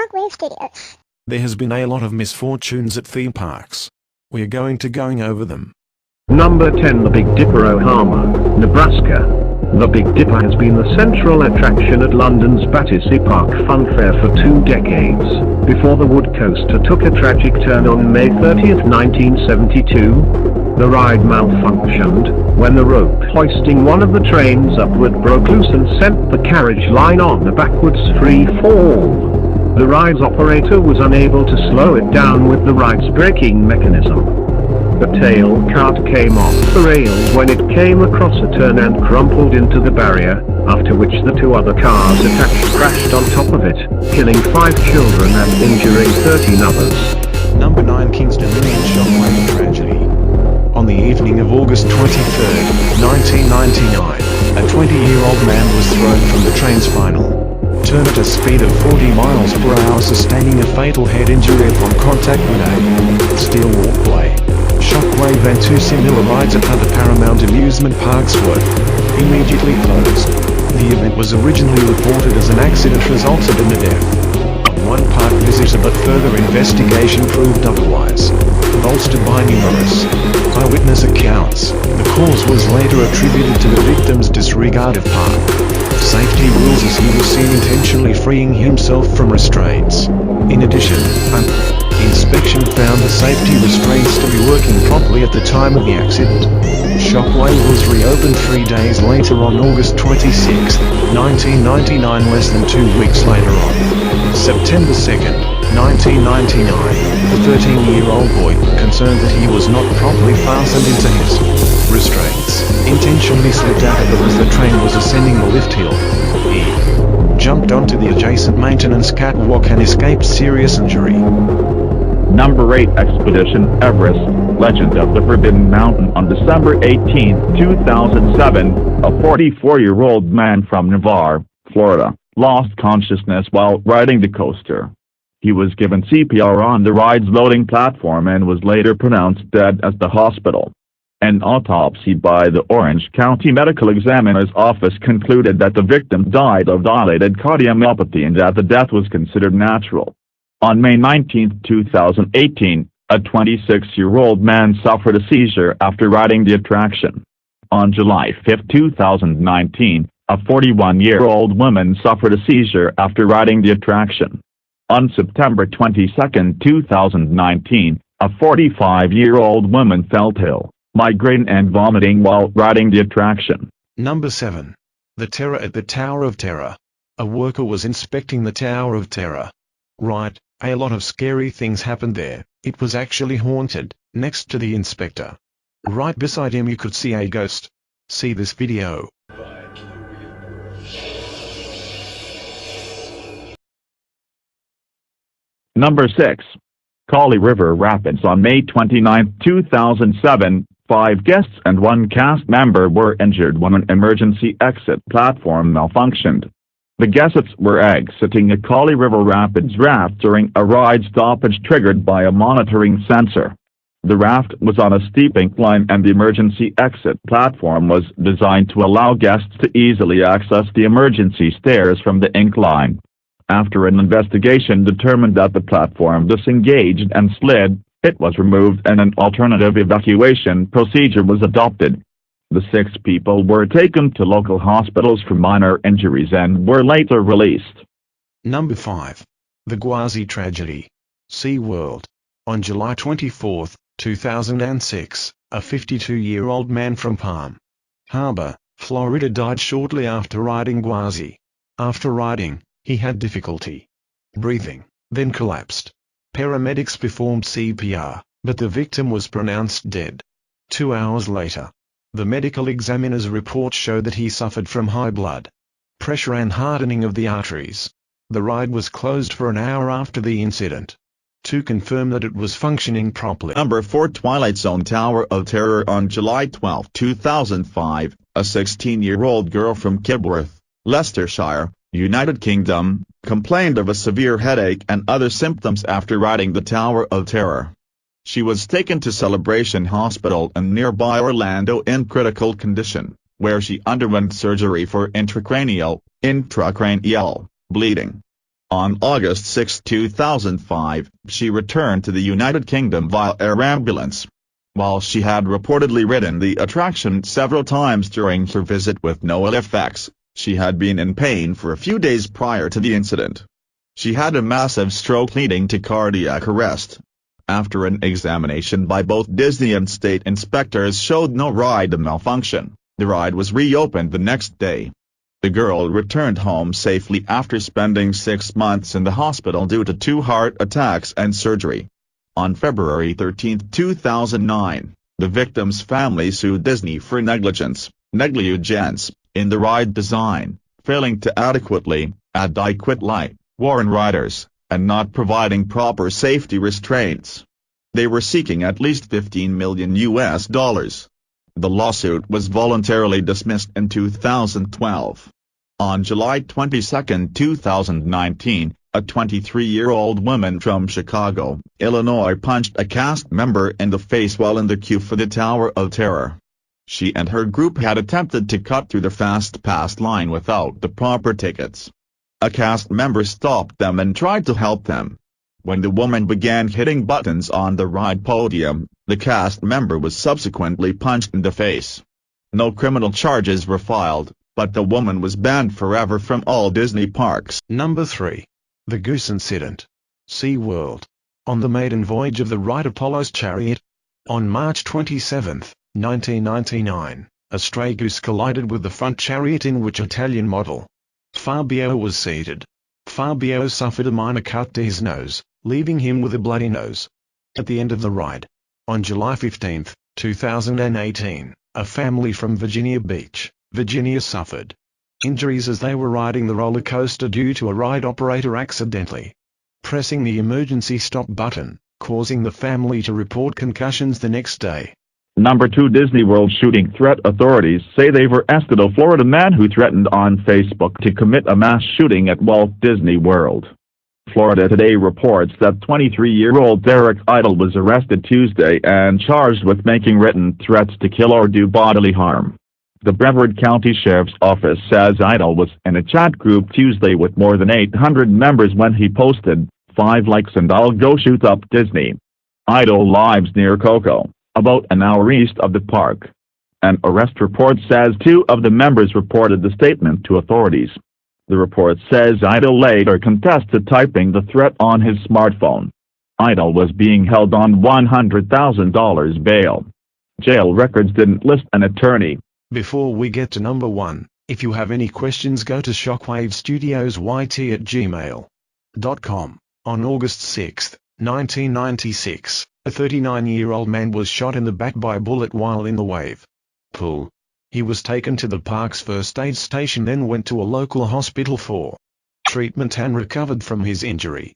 Shockwave Studios. There has been a lot of misfortunes at theme parks. We are going over them. Number 10, the Big Dipper, Omaha, Nebraska. The Big Dipper has been the central attraction at London's Battersea Park Fun Fair for 2 decades, before the wood coaster took a tragic turn on May 30, 1972. The ride malfunctioned when the rope hoisting one of the trains upward broke loose and sent the carriage line on a backwards free fall. The ride's operator was unable to slow it down with the ride's braking mechanism. The tail cart came off the rail when it came across a turn and crumpled into the barrier, after which the 2 other cars attached crashed on top of it, killing 5 children and injuring 13 others. Number 9, Kingston Union Shockwave Tragedy. On the evening of August 23, 1999, a 20-year-old man was thrown from the train's final turn at a speed of 40 miles per hour, sustaining a fatal head injury upon contact with a steel walkway. Shockwave and 2 similar rides at other Paramount amusement parks were immediately closed. The event was originally reported as an accident resulted in the death of 1 park visitor, but further investigation proved otherwise. Bolstered by numerous eyewitness accounts, the cause was later attributed to the victim's disregard of park safety rules, as he was seen intentionally freeing himself from restraints. In addition, an inspection found the safety restraints to be working properly at the time of the accident. Shockwave was reopened 3 days later on August 26, 1999, less than 2 weeks later on September 2nd, 1999, the 13-year-old boy, concerned that he was not properly fastened into his restraints, intentionally slipped out of them as the train was ascending the lift hill. He jumped onto the adjacent maintenance catwalk and escaped serious injury. Number 8, Expedition Everest, Legend of the Forbidden Mountain. On December 18, 2007, a 44-year-old man from Navarre, Florida, lost consciousness while riding the coaster. He was given CPR on the ride's loading platform and was later pronounced dead at the hospital. An autopsy by the Orange County Medical Examiner's Office concluded that the victim died of dilated cardiomyopathy and that the death was considered natural. On May 19, 2018, a 26-year-old man suffered a seizure after riding the attraction. On July 5, 2019, a 41-year-old woman suffered a seizure after riding the attraction. On September 22, 2019, a 45-year-old woman felt ill, migraine and vomiting while riding the attraction. Number 7. The Terror at the Tower of Terror. A worker was inspecting the Tower of Terror. Right, a lot of scary things happened there. It was actually haunted. Next to the inspector, right beside him, you could see a ghost. See this video. Number 6. Kali River Rapids. On May 29, 2007, 5 guests and 1 cast member were injured when an emergency exit platform malfunctioned. The guests were exiting a Kali River Rapids raft during a ride stoppage triggered by a monitoring sensor. The raft was on a steep incline and the emergency exit platform was designed to allow guests to easily access the emergency stairs from the incline. After an investigation determined that the platform disengaged and slid, it was removed and an alternative evacuation procedure was adopted. The 6 people were taken to local hospitals for minor injuries and were later released. Number 5. The Gwazi Tragedy. SeaWorld. On July 24, 2006, a 52-year-old man from Palm Harbor, Florida died shortly after riding Gwazi. After riding, he had difficulty breathing, then collapsed. Paramedics performed CPR, but the victim was pronounced dead. 2 hours later, the medical examiner's report showed that he suffered from high blood pressure and hardening of the arteries. The ride was closed for an hour after the incident to confirm that it was functioning properly. Number 4, Twilight Zone Tower of Terror. On July 12, 2005, a 16-year-old girl from Kibworth, Leicestershire, United Kingdom, complained of a severe headache and other symptoms after riding the Tower of Terror. She was taken to Celebration Hospital in nearby Orlando in critical condition, where she underwent surgery for intracranial bleeding. On August 6, 2005, she returned to the United Kingdom via air ambulance. While she had reportedly ridden the attraction several times during her visit with no ill effects, she had been in pain for a few days prior to the incident. She had a massive stroke leading to cardiac arrest. After an examination by both Disney and state inspectors showed no ride malfunction, the ride was reopened the next day. The girl returned home safely after spending 6 months in the hospital due to 2 heart attacks and surgery. On February 13, 2009, the victim's family sued Disney for negligence in the ride design, failing to adequately adequate light, warn riders, and not providing proper safety restraints. They were seeking at least $15 million. The lawsuit was voluntarily dismissed in 2012. On July 22, 2019, a 23-year-old woman from Chicago, Illinois punched a cast member in the face while in the queue for the Tower of Terror. She and her group had attempted to cut through the Fast Pass line without the proper tickets. A cast member stopped them and tried to help them. When the woman began hitting buttons on the ride podium, the cast member was subsequently punched in the face. No criminal charges were filed, but the woman was banned forever from all Disney parks. Number 3. The Goose Incident. SeaWorld. On the maiden voyage of the ride Apollo's Chariot. On March 27, 1999, a stray goose collided with the front chariot in which Italian model Fabio was seated. Fabio suffered a minor cut to his nose, leaving him with a bloody nose. At the end of the ride, on July 15, 2018, a family from Virginia Beach, Virginia suffered injuries as they were riding the roller coaster due to a ride operator accidentally pressing the emergency stop button, causing the family to report concussions the next day. Number 2 Disney World shooting threat. Authorities say they've arrested a Florida man who threatened on Facebook to commit a mass shooting at Walt Disney World. Florida Today reports that 23-year-old Derek Idle was arrested Tuesday and charged with making written threats to kill or do bodily harm. The Brevard County Sheriff's Office says Idle was in a chat group Tuesday with more than 800 members when he posted, 5 likes and I'll go shoot up Disney. Idle lives near Cocoa, about an hour east of the park. An arrest report says 2 of the members reported the statement to authorities. The report says Idle later contested typing the threat on his smartphone. Idle was being held on $100,000 bail. Jail records didn't list an attorney. Before we get to number 1, if you have any questions go to shockwavestudiosyt@gmail.com. On August 6, 1996, a 39-year-old man was shot in the back by a bullet while in the wave pool. He was taken to the park's first aid station then went to a local hospital for treatment and recovered from his injury.